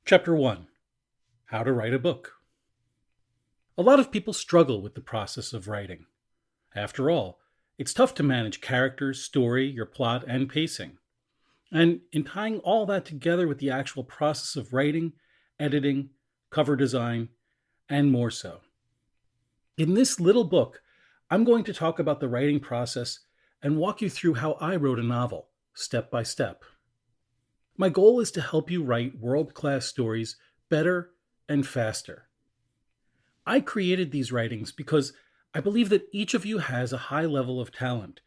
Chapter 1: How to Write a Book. A lot of people struggle with the process of writing. After all, it's tough to manage characters, story, your plot, and pacing. And in tying all that together with the actual process of writing, editing, cover design, and more so. In this little book, I'm going to talk about the writing process and walk you through how I wrote a novel, step by step. My goal is to help you write world-class stories better and faster. I created these writings because I believe that each of you has a high level of talent,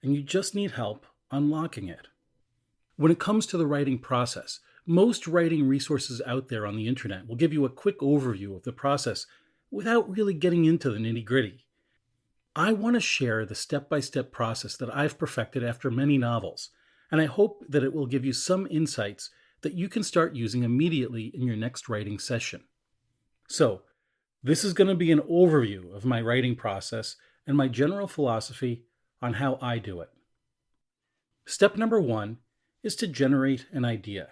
and you just need help unlocking it. When it comes to the writing process, most writing resources out there on the internet will give you a quick overview of the process without really getting into the nitty-gritty. I want to share the step-by-step process that I've perfected after many novels, and I hope that it will give you some insights that you can start using immediately in your next writing session. So, this is going to be an overview of my writing process and my general philosophy on how I do it. Step number 1 is to generate an idea.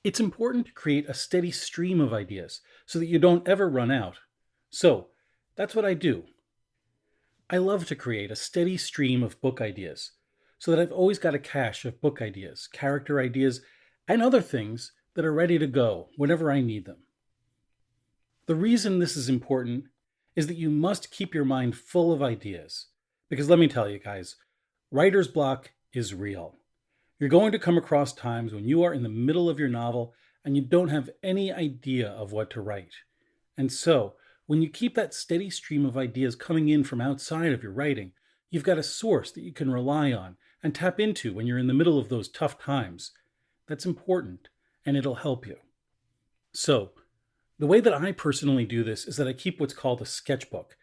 It's important to create a steady stream of ideas so that you don't ever run out. So, that's what I do. I love to create a steady stream of book ideas so that I've always got a cache of book ideas, character ideas, and other things that are ready to go whenever I need them. The reason this is important is that you must keep your mind full of ideas. Because let me tell you guys, writer's block is real. You're going to come across times when you are in the middle of your novel and you don't have any idea of what to write. And so, when you keep that steady stream of ideas coming in from outside of your writing, you've got a source that you can rely on and tap into when you're in the middle of those tough times. That's important, and it'll help you. So, the way that I personally do this is that I keep what's called a sketchbook,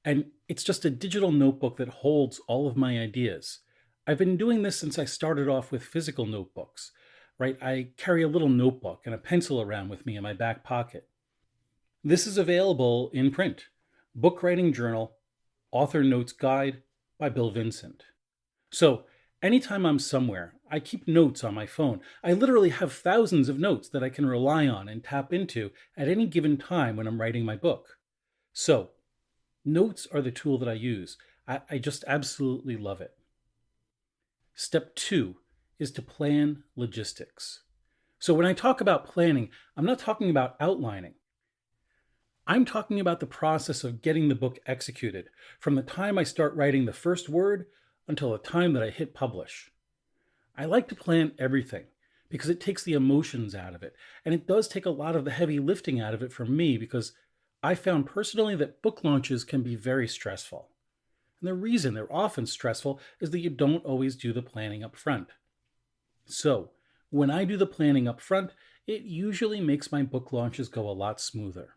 and it's just a digital notebook that holds all of my ideas. I've been doing this since I started off with physical notebooks, right? I carry a little notebook and a pencil around with me in my back pocket. This is available in print. Book Writing Journal, Author Notes Guide by Bill Vincent. So, anytime I'm somewhere, I keep notes on my phone. I literally have thousands of notes that I can rely on and tap into at any given time when I'm writing my book. So, notes are the tool that I use. I just absolutely love it. Step 2 is to plan logistics. So when I talk about planning, I'm not talking about outlining. I'm talking about the process of getting the book executed, from the time I start writing the first word until the time that I hit publish. I like to plan everything because it takes the emotions out of it, and it does take a lot of the heavy lifting out of it for me because I found personally that book launches can be very stressful. And the reason they're often stressful is that you don't always do the planning up front. So, when I do the planning up front, it usually makes my book launches go a lot smoother.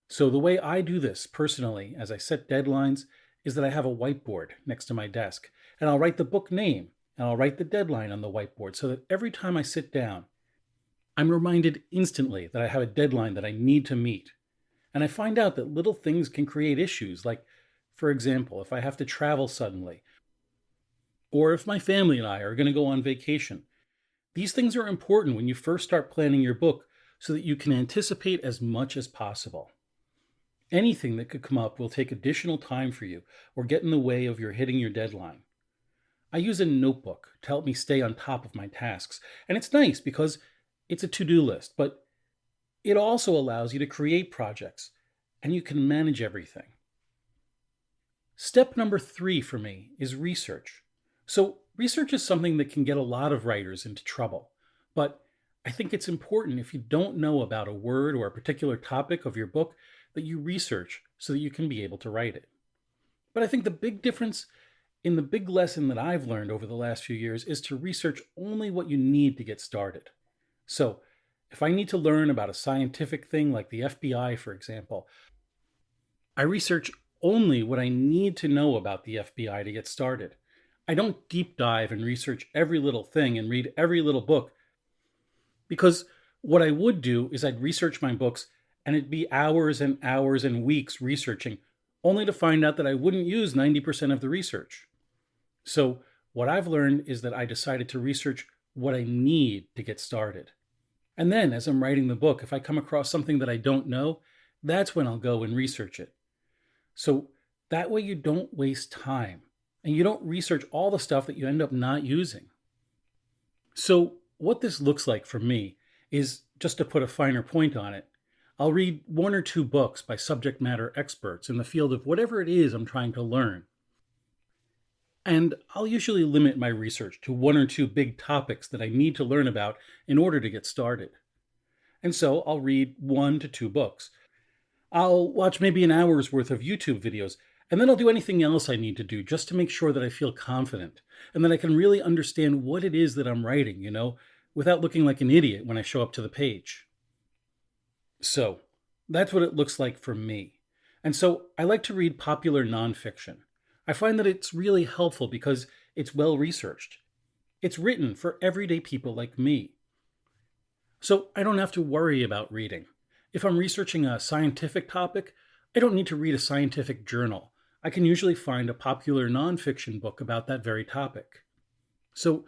So the way I do this personally, as I set deadlines, is that I have a whiteboard next to my desk, and I'll write the book name, and I'll write the deadline on the whiteboard so that every time I sit down, I'm reminded instantly that I have a deadline that I need to meet. And I find out that little things can create issues, like, for example, if I have to travel suddenly, or if my family and I are going to go on vacation. These things are important when you first start planning your book so that you can anticipate as much as possible. Anything that could come up will take additional time for you or get in the way of your hitting your deadline. I use a notebook to help me stay on top of my tasks, and it's nice because it's a to-do list, but it also allows you to create projects, and you can manage everything. Step number 3 for me is research. So research is something that can get a lot of writers into trouble, but I think it's important if you don't know about a word or a particular topic of your book that you research so that you can be able to write it. But I think the big difference in the big lesson that I've learned over the last few years is to research only what you need to get started. So if I need to learn about a scientific thing like the FBI, for example, I research only what I need to know about the FBI to get started. I don't deep dive and research every little thing and read every little book, because what I would do is I'd research my books and it'd be hours and hours and weeks researching, only to find out that I wouldn't use 90% of the research. So what I've learned is that I decided to research what I need to get started. And then as I'm writing the book, if I come across something that I don't know, that's when I'll go and research it. So that way you don't waste time and you don't research all the stuff that you end up not using. So what this looks like for me is, just to put a finer point on it, I'll read 1 or 2 books by subject matter experts in the field of whatever it is I'm trying to learn. And I'll usually limit my research to 1 or 2 big topics that I need to learn about in order to get started. And so I'll read 1 to 2 books. I'll watch maybe an hour's worth of YouTube videos, and then I'll do anything else I need to do just to make sure that I feel confident and that I can really understand what it is that I'm writing, without looking like an idiot when I show up to the page. So that's what it looks like for me. And so I like to read popular nonfiction. I find that it's really helpful because it's well researched. It's written for everyday people like me. So I don't have to worry about reading. If I'm researching a scientific topic, I don't need to read a scientific journal. I can usually find a popular nonfiction book about that very topic. So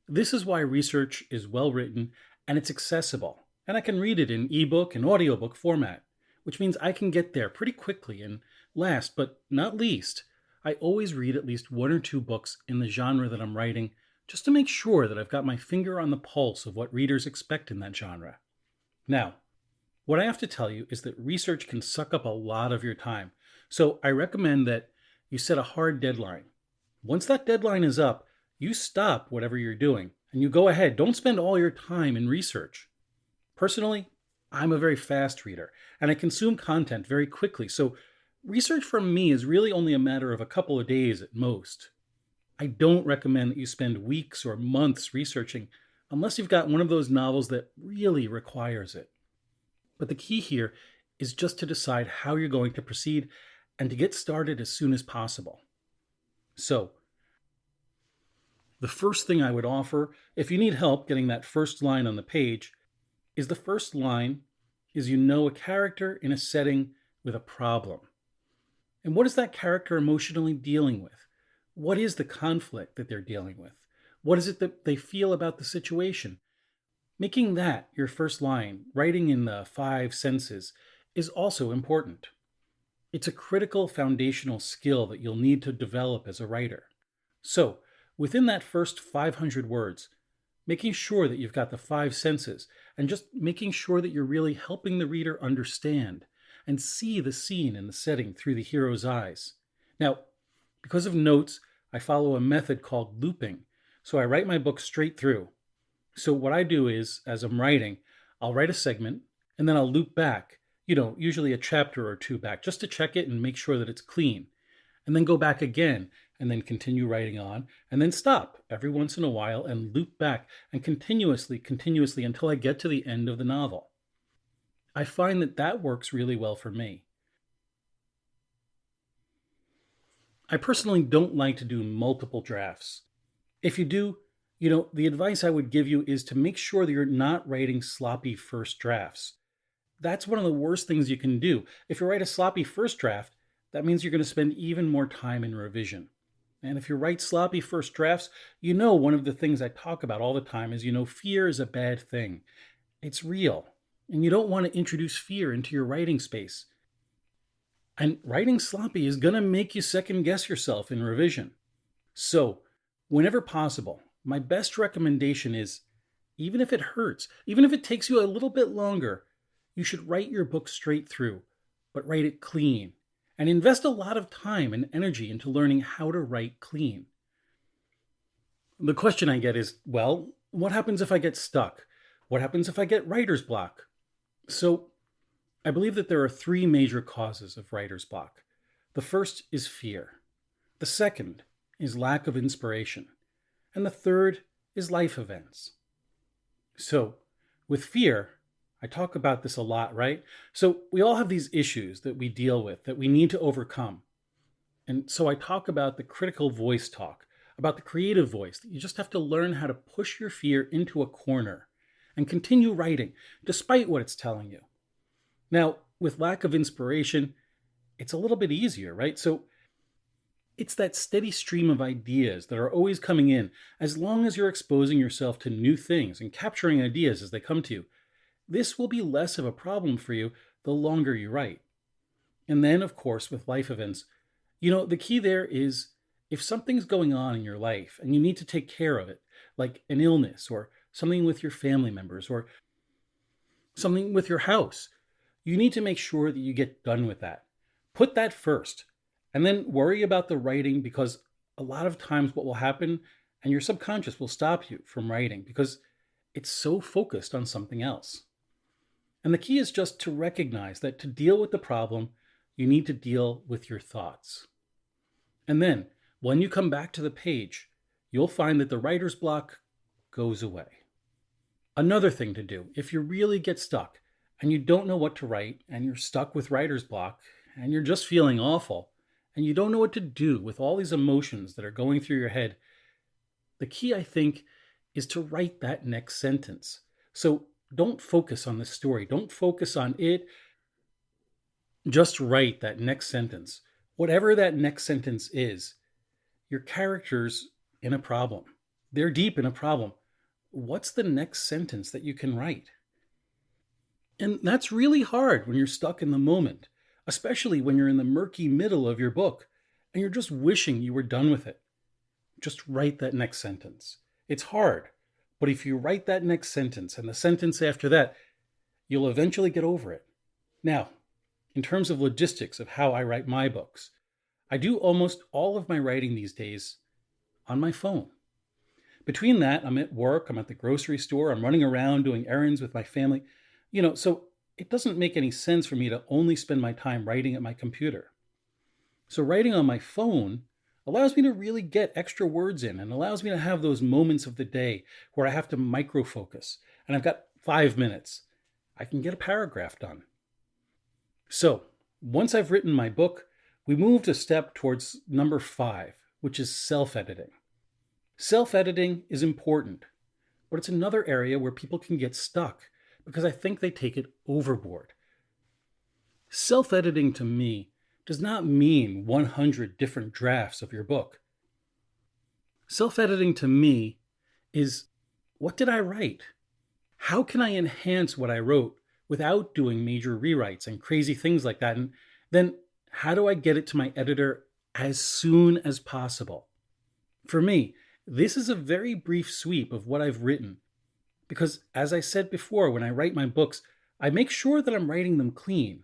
this is why research is well written and it's accessible. And I can read it in ebook and audiobook format, which means I can get there pretty quickly. And last but not least, I always read at least 1 or 2 books in the genre that I'm writing, just to make sure that I've got my finger on the pulse of what readers expect in that genre. Now, what I have to tell you is that research can suck up a lot of your time. So I recommend that you set a hard deadline. Once that deadline is up, you stop whatever you're doing and you go ahead. Don't spend all your time in research. Personally, I'm a very fast reader and I consume content very quickly. So research for me is really only a matter of a couple of days at most. I don't recommend that you spend weeks or months researching unless you've got one of those novels that really requires it. But the key here is just to decide how you're going to proceed and to get started as soon as possible. So, the first thing I would offer, if you need help getting that first line on the page, is the first line is a character in a setting with a problem. And what is that character emotionally dealing with? What is the conflict that they're dealing with? What is it that they feel about the situation? Making that your first line, writing in the 5 senses, is also important. It's a critical foundational skill that you'll need to develop as a writer. So, within that first 500 words, making sure that you've got the 5 senses and just making sure that you're really helping the reader understand and see the scene and the setting through the hero's eyes. Now, because of notes, I follow a method called looping. So I write my book straight through. So what I do is, as I'm writing, I'll write a segment and then I'll loop back, usually a chapter or 2 back, just to check it and make sure that it's clean. And then go back again and then continue writing on and then stop every once in a while and loop back and continuously until I get to the end of the novel. I find that works really well for me. I personally don't like to do multiple drafts. If you do, the advice I would give you is to make sure that you're not writing sloppy first drafts. That's one of the worst things you can do. If you write a sloppy first draft, that means you're going to spend even more time in revision. And if you write sloppy first drafts, one of the things I talk about all the time is, fear is a bad thing. It's real. And you don't want to introduce fear into your writing space. And writing sloppy is going to make you second guess yourself in revision. So, whenever possible, my best recommendation is, even if it hurts, even if it takes you a little bit longer, you should write your book straight through, but write it clean. And invest a lot of time and energy into learning how to write clean. The question I get is, well, what happens if I get stuck? What happens if I get writer's block? So, I believe that there are 3 major causes of writer's block. The first is fear. The second is lack of inspiration. And the third is life events. So, with fear, I talk about this a lot, right? So we all have these issues that we deal with that we need to overcome. And so I talk about the critical voice talk, about the creative voice, that you just have to learn how to push your fear into a corner and continue writing despite what it's telling you. Now, with lack of inspiration, it's a little bit easier, right? So it's that steady stream of ideas that are always coming in as long as you're exposing yourself to new things and capturing ideas as they come to you. This will be less of a problem for you the longer you write. And then, of course, with life events, the key there is if something's going on in your life and you need to take care of it, like an illness or something with your family members or something with your house, you need to make sure that you get done with that. Put that first and then worry about the writing, because a lot of times what will happen and your subconscious will stop you from writing because it's so focused on something else. And the key is just to recognize that to deal with the problem, you need to deal with your thoughts. And then when you come back to the page, you'll find that the writer's block goes away. Another thing to do, if you really get stuck and you don't know what to write and you're stuck with writer's block and you're just feeling awful and you don't know what to do with all these emotions that are going through your head, the key, I think, is to write that next sentence. So don't focus on the story. Don't focus on it. Just write that next sentence. Whatever that next sentence is, your character's in a problem. They're deep in a problem. What's the next sentence that you can write? And that's really hard when you're stuck in the moment, especially when you're in the murky middle of your book and you're just wishing you were done with it. Just write that next sentence. It's hard, but if you write that next sentence and the sentence after that, you'll eventually get over it. Now, in terms of logistics of how I write my books, I do almost all of my writing these days on my phone. Between that, I'm at work, I'm at the grocery store, I'm running around doing errands with my family, so it doesn't make any sense for me to only spend my time writing at my computer. So writing on my phone allows me to really get extra words in and allows me to have those moments of the day where I have to micro-focus and I've got 5 minutes. I can get a paragraph done. So once I've written my book, we moved a step towards number 5, which is self-editing. Self-editing is important, but it's another area where people can get stuck because I think they take it overboard. Self-editing to me does not mean 100 different drafts of your book. Self-editing to me is, what did I write? How can I enhance what I wrote without doing major rewrites and crazy things like that? And then how do I get it to my editor as soon as possible? For me, this is a very brief sweep of what I've written, because as I said before, when I write my books, I make sure that I'm writing them clean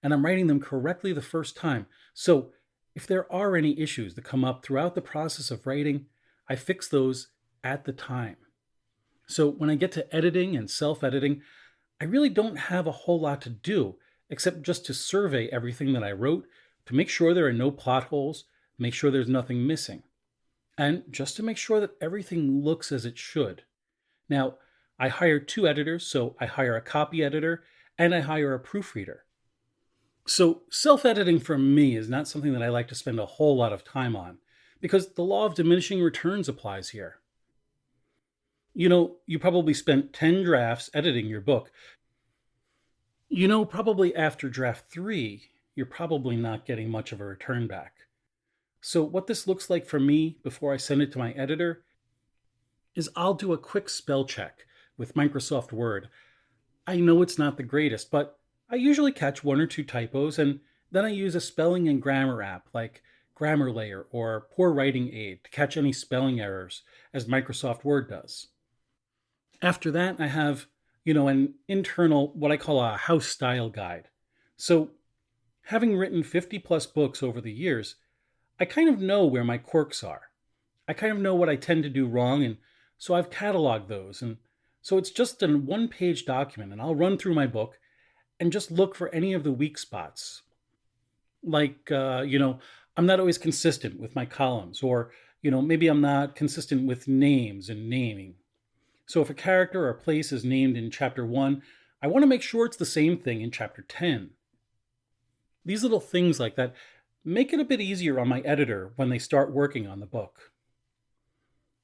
and I'm writing them correctly the first time. So if there are any issues that come up throughout the process of writing, I fix those at the time. So when I get to editing and self-editing, I really don't have a whole lot to do except just to survey everything that I wrote to make sure there are no plot holes, make sure there's nothing missing, and just to make sure that everything looks as it should. Now, I hire 2 editors, so I hire a copy editor and I hire a proofreader. So self-editing for me is not something that I like to spend a whole lot of time on because the law of diminishing returns applies here. You probably spent 10 drafts editing your book. Probably after draft 3, you're probably not getting much of a return back. So what this looks like for me before I send it to my editor is I'll do a quick spell check with Microsoft Word. I know it's not the greatest, but I usually catch 1 or 2 typos, and then I use a spelling and grammar app like Grammar Layer or Poor Writing Aid to catch any spelling errors, as Microsoft Word does. After that, I have, an internal, what I call a house style guide. So having written 50 plus books over the years, I kind of know where my quirks are. I kind of know what I tend to do wrong, and so I've cataloged those. And so it's just a 1-page document, and I'll run through my book and just look for any of the weak spots. Like, I'm not always consistent with my columns, or, maybe I'm not consistent with names and naming. So if a character or a place is named in chapter 1, I want to make sure it's the same thing in chapter 10. These little things like that make it a bit easier on my editor when they start working on the book.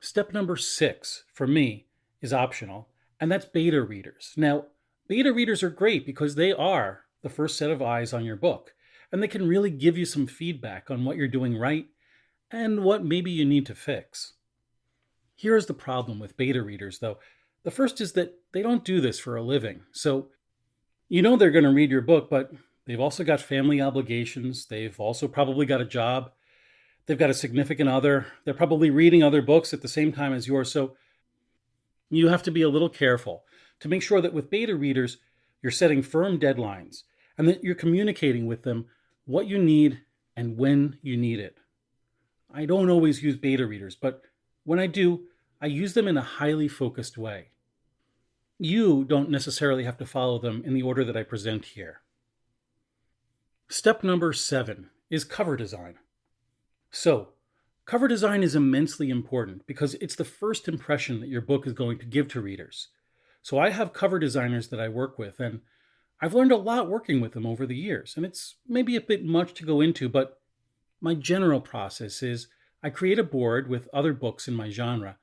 Step number 6, for me, is optional, and that's beta readers. Now, beta readers are great because they are the first set of eyes on your book, and they can really give you some feedback on what you're doing right and what maybe you need to fix. Here's the problem with beta readers, though. The first is that they don't do this for a living. So you know they're going to read your book, but they've also got family obligations. They've also probably got a job. They've got a significant other. They're probably reading other books at the same time as yours. So you have to be a little careful to make sure that with beta readers, you're setting firm deadlines and that you're communicating with them what you need and when you need it. I don't always use beta readers, but when I do, I use them in a highly focused way. You don't necessarily have to follow them in the order that I present here. Step number 7 is cover design. So, cover design is immensely important because it's the first impression that your book is going to give to readers. So I have cover designers that I work with, and I've learned a lot working with them over the years, and it's maybe a bit much to go into, but my general process is I create a board with other books in my genre,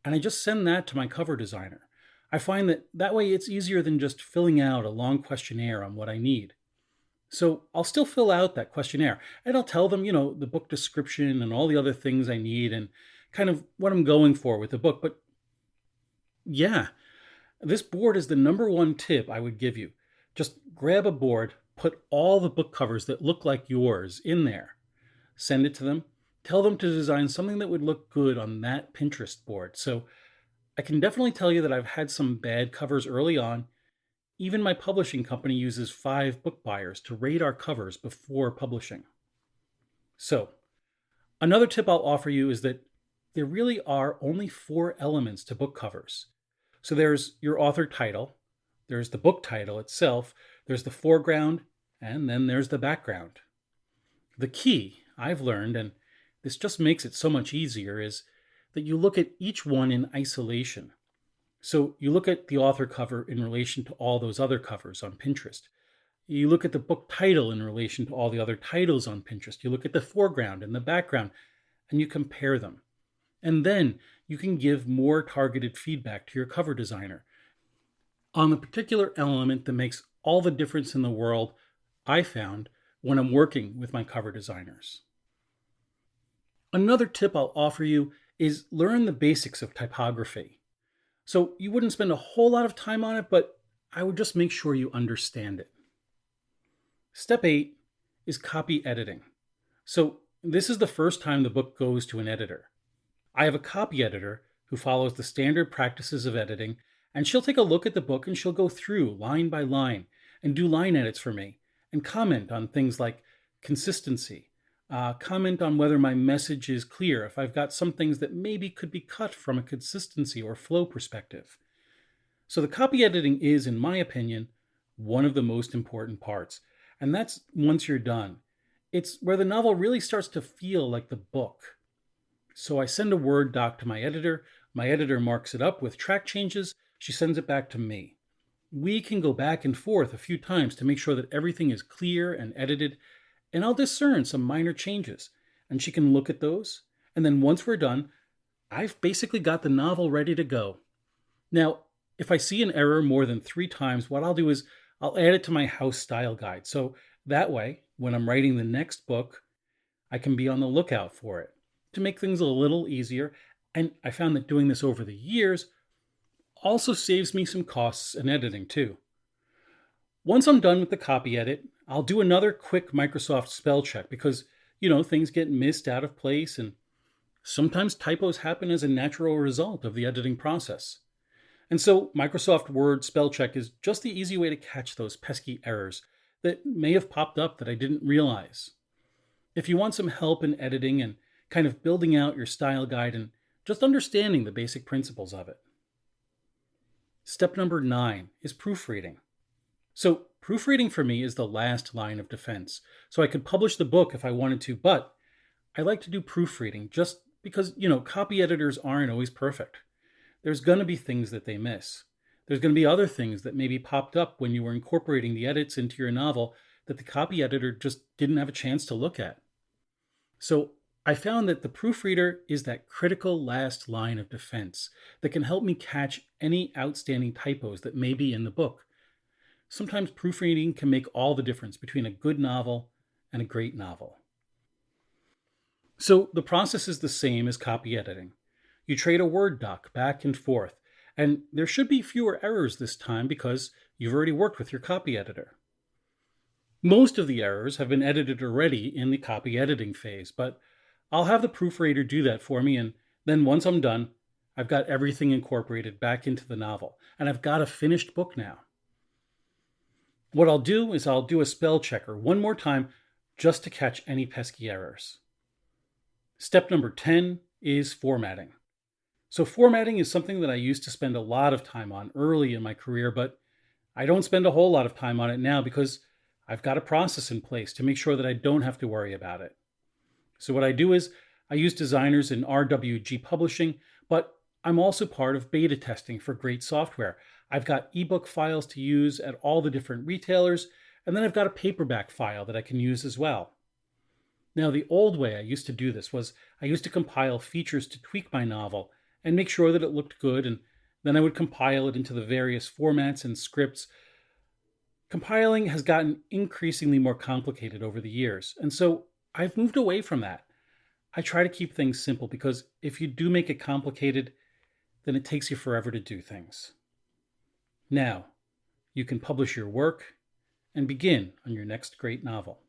and I just send that to my cover designer. I find that way it's easier than just filling out a long questionnaire on what I need. So I'll still fill out that questionnaire, and I'll tell them, the book description and all the other things I need and kind of what I'm going for with the book. But yeah, this board is the number one tip I would give you. Just grab a board, put all the book covers that look like yours in there, send it to them, tell them to design something that would look good on that Pinterest board. So I can definitely tell you that I've had some bad covers early on. Even my publishing company uses 5 book buyers to rate our covers before publishing. So, another tip I'll offer you is that there really are only 4 elements to book covers. So there's your author title, there's the book title itself, there's the foreground, and then there's the background. The key, I've learned, and this just makes it so much easier, is that you look at each one in isolation. So you look at the author cover in relation to all those other covers on Pinterest. You look at the book title in relation to all the other titles on Pinterest. You look at the foreground and the background, and you compare them. And then you can give more targeted feedback to your cover designer on the particular element that makes all the difference in the world, I found, when I'm working with my cover designers. Another tip I'll offer you is learn the basics of typography. So you wouldn't spend a whole lot of time on it, but I would just make sure you understand it. Step 8 is copy editing. So this is the first time the book goes to an editor. I have a copy editor who follows the standard practices of editing, and she'll take a look at the book and she'll go through line by line and do line edits for me and comment on things like consistency, comment on whether my message is clear, if I've got some things that maybe could be cut from a consistency or flow perspective. So the copy editing is, in my opinion, one of the most important parts. And that's once you're done. It's where the novel really starts to feel like the book. So I send a Word doc to my editor marks it up with track changes, she sends it back to me. We can go back and forth a few times to make sure that everything is clear and edited, and I'll discern some minor changes, and she can look at those, and then once we're done, I've basically got the novel ready to go. Now, if I see an error more than 3 times, what I'll do is I'll add it to my house style guide, so that way, when I'm writing the next book, I can be on the lookout for it to make things a little easier, and I found that doing this over the years also saves me some costs in editing too. Once I'm done with the copy edit, I'll do another quick Microsoft spell check because, things get missed out of place and sometimes typos happen as a natural result of the editing process. And so Microsoft Word spell check is just the easy way to catch those pesky errors that may have popped up that I didn't realize. If you want some help in editing and kind of building out your style guide and just understanding the basic principles of it. Step number 9 is proofreading. So proofreading for me is the last line of defense. So I could publish the book if I wanted to, but I like to do proofreading just because, copy editors aren't always perfect. There's going to be things that they miss. There's going to be other things that maybe popped up when you were incorporating the edits into your novel that the copy editor just didn't have a chance to look at. So I found that the proofreader is that critical last line of defense that can help me catch any outstanding typos that may be in the book. Sometimes proofreading can make all the difference between a good novel and a great novel. So the process is the same as copy editing. You trade a Word doc back and forth, And there should be fewer errors this time because you've already worked with your copy editor. Most of the errors have been edited already in the copy editing phase, but I'll have the proofreader do that for me, and then once I'm done, I've got everything incorporated back into the novel, and I've got a finished book now. What I'll do is I'll do a spell checker one more time just to catch any pesky errors. Step number 10 is formatting. So formatting is something that I used to spend a lot of time on early in my career, but I don't spend a whole lot of time on it now because I've got a process in place to make sure that I don't have to worry about it. So what I do is I use designers in RWG Publishing, but I'm also part of beta testing for great software. I've got ebook files to use at all the different retailers, and then I've got a paperback file that I can use as well. Now, the old way I used to do this was I used to compile features to tweak my novel and make sure that it looked good, and then I would compile it into the various formats and scripts. Compiling has gotten increasingly more complicated over the years, and so I've moved away from that. I try to keep things simple because if you do make it complicated, then it takes you forever to do things. Now, you can publish your work and begin on your next great novel.